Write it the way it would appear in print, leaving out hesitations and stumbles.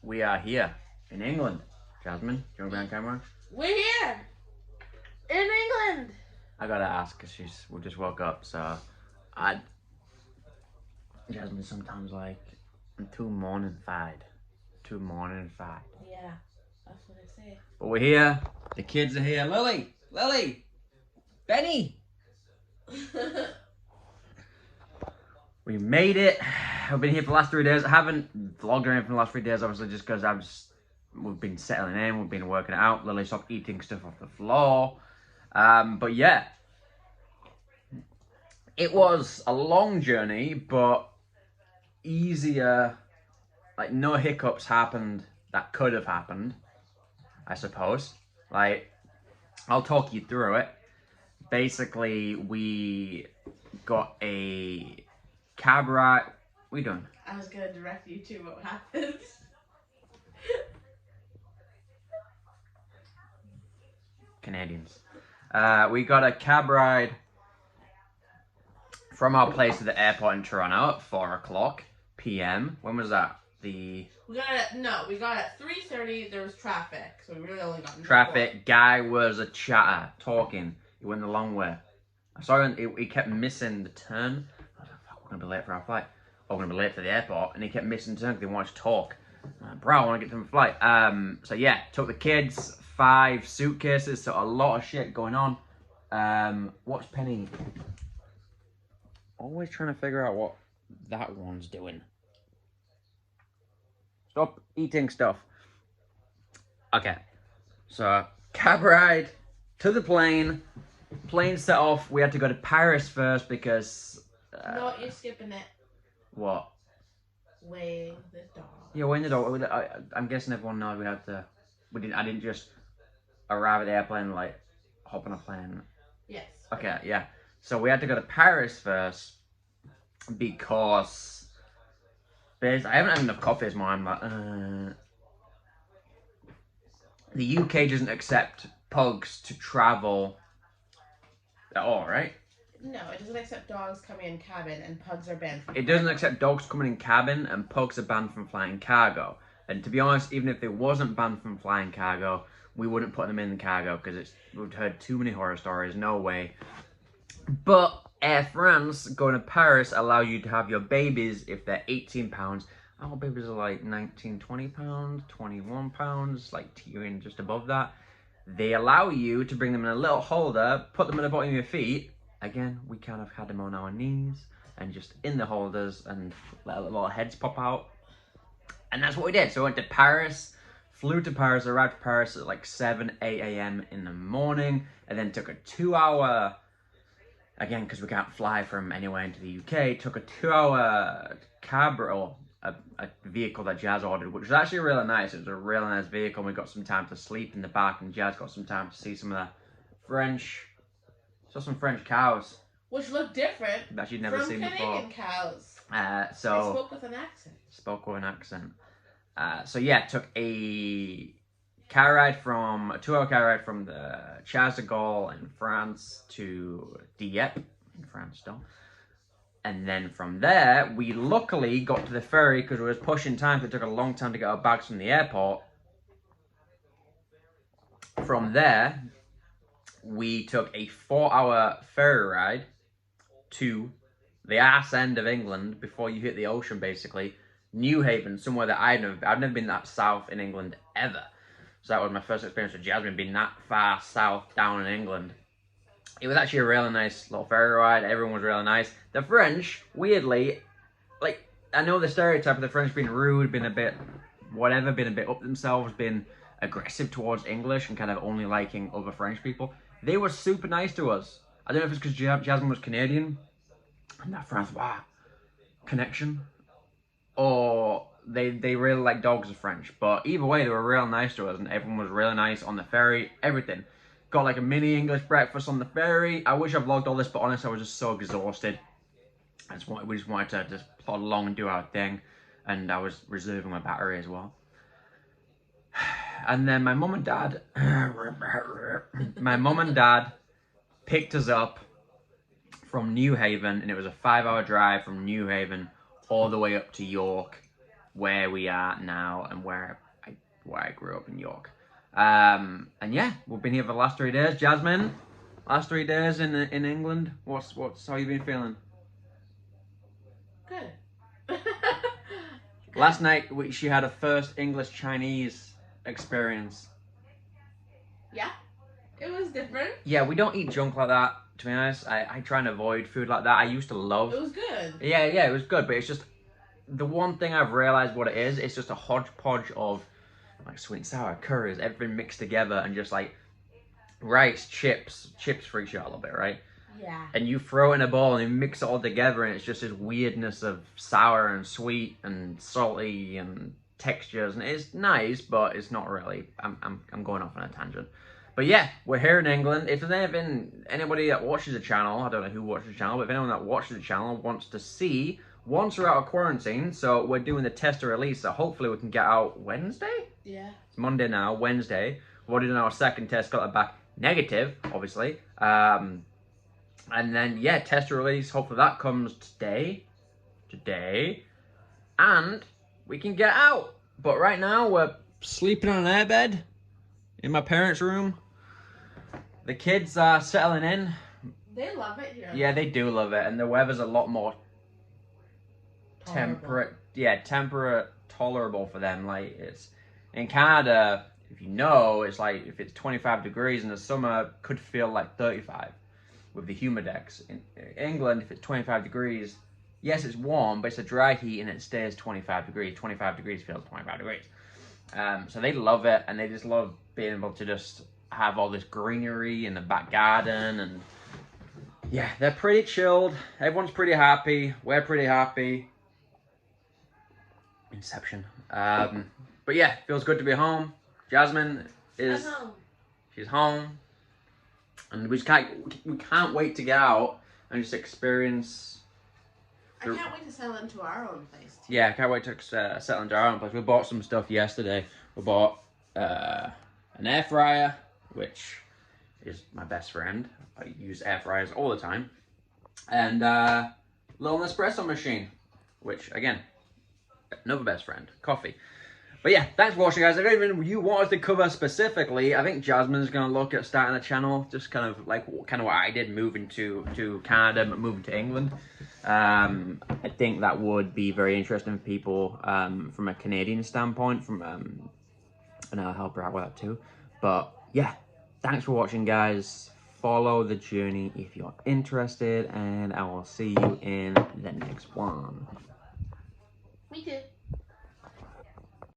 We are here in England. Jasmine, do you want to be on camera? We're here in England. I gotta ask because we just woke up, so Jasmine sometimes like I'm too morning-fied. Yeah, that's what I say. But we're here. The kids are here. Lily, Benny. We made it. I've been here for the last 3 days. I haven't vlogged or anything for the last 3 days, obviously, just because we've been settling in, we've been working it out. Lily stopped eating stuff off the floor. But yeah, it was a long journey, but easier. Like, no hiccups happened that could have happened, I suppose. Like, I'll talk you through it. Basically, we got a cab ride. What are you doing? I was gonna direct you to what happened. Canadians. We got a cab ride from our place to the airport in Toronto at 4:00 p.m. When was that? We got at 3:30. There was traffic, so we really only got traffic. Guy was a chatter, talking. He went the long way. I saw him. He kept missing the turn. I was like, "Fuck, we're gonna be late for our flight. We're gonna be late for the airport." And he kept missing the turn because he wanted to talk. Bro, I want to get to the flight. So yeah, took the kids. 5 suitcases, so a lot of shit going on. What's Penny? Always trying to figure out what that one's doing. Stop eating stuff. Okay, so cab ride to the plane. Plane set off. We had to go to Paris first because. No, you're skipping it. What? Weighing the dog. Yeah, weighing the dog. I'm guessing everyone knows we had to. I didn't just arrive at the airplane, like, hop on a plane. Yes. Okay, yeah. So we had to go to Paris first because I haven't had enough coffee this morning. I'm like, the UK doesn't accept pugs to travel at all, right? No, it doesn't accept dogs coming in cabin, and pugs are banned from It doesn't accept dogs coming in cabin, and pugs are banned from flying cargo. And to be honest, even if they wasn't banned from flying cargo, we wouldn't put them in the cargo because we've heard too many horror stories. No way. But Air France going to Paris allow you to have your babies if they're 18 pounds. Our babies are like 19, 20 pounds, 21 pounds, like teetering just above that. They allow you to bring them in a little holder, put them at the bottom of your feet. Again, we kind of had them on our knees and just in the holders and let little heads pop out. And that's what we did. So we went to Paris, flew to Paris, arrived to Paris at like 7, 8 a.m. in the morning, and then took a 2-hour, again, because we can't fly from anywhere into the UK, took a 2-hour cab, or a vehicle that Jazz ordered, which was actually really nice. It was a really nice vehicle. We got some time to sleep in the back, and Jazz got some time to see some of the saw some French cows. Which look different that you'd never seen before. Canadian cows. So they spoke with an accent. So yeah, took a 2-hour car ride from the Charles de Gaulle in France to Dieppe in France still. And then from there, we luckily got to the ferry because it was pushing time, so it took a long time to get our bags from the airport. From there, we took a 4-hour ferry ride to the arse end of England before you hit the ocean, basically. Newhaven, somewhere that I've never been that south in England ever. So that was my first experience with Jasmine, being that far south down in England. It was actually a really nice little ferry ride. Everyone was really nice. The French, weirdly, like, I know the stereotype of the French being rude, being a bit whatever, being a bit up themselves, being aggressive towards English and kind of only liking other French people. They were super nice to us. I don't know if it's because Jasmine was Canadian and that Francois connection, or they really like dogs of French. But either way, they were real nice to us, and everyone was really nice on the ferry. Everything. Got like a mini English breakfast on the ferry. I wish I vlogged all this, but honestly, I was just so exhausted. We just wanted to just plod along and do our thing, and I was reserving my battery as well. And then my mum and dad picked us up from Newhaven, and it was a 5-hour drive from Newhaven all the way up to York. where we are now and where I grew up in York. And yeah, we've been here for the last 3 days. Jasmine, last 3 days in England. How you been feeling? Good. Last night she had a first English-Chinese experience. Yeah, it was different. Yeah, we don't eat junk like that, to be honest. I try and avoid food like that. I used to love. It was good. Yeah, it was good, but it's just the one thing I've realized what it is. It's just a hodgepodge of like sweet and sour, curries, everything mixed together, and just like rice, chips. Chips freaks you out a little bit, right? Yeah. And you throw it in a bowl and you mix it all together, and it's just this weirdness of sour and sweet and salty and textures, and it's nice, but it's not really. I'm going off on a tangent. But yeah, we're here in England. If there's anybody that watches the channel, I don't know who watches the channel, but if anyone that watches the channel wants to see, once we're out of quarantine, so we're doing the test to release, so hopefully we can get out Wednesday? Yeah. It's Monday now, Wednesday. We're doing our second test, got it back negative, obviously. And then, yeah, test to release, hopefully that comes today, and we can get out. But right now, we're sleeping on an airbed in my parents' room. The kids are settling in. They love it here. Yeah, they do love it, and the weather's a lot more temperate, tolerable for them. Like, it's in Canada, if you know, it's like if it's 25 degrees in the summer, could feel like 35 with the humidex. In England, if it's 25 degrees, yes, it's warm, but it's a dry heat and it stays 25 degrees. 25 degrees feels 25 degrees. So they love it, and they just love being able to just have all this greenery in the back garden, and yeah, they're pretty chilled. Everyone's pretty happy. We're pretty happy. Inception. But yeah, feels good to be home. Jasmine is home. She's home, and we can't wait to get out and just experience. I can't wait to settle into our own place too. Yeah, I can't wait to settle into our own place. We bought some stuff yesterday. We bought an air fryer, which is my best friend. I use air fryers all the time, and little Nespresso machine, which again, another best friend, coffee. But yeah, thanks for watching, guys. I don't even you want us to cover specifically. I think Jasmine's gonna look at starting a channel, just kind of what I did, moving to Canada, but moving to England. I think that would be very interesting for people from a Canadian standpoint. And I'll help her out with that too. But yeah, thanks for watching, guys. Follow the journey if you're interested, and I will see you in the next one. Me too.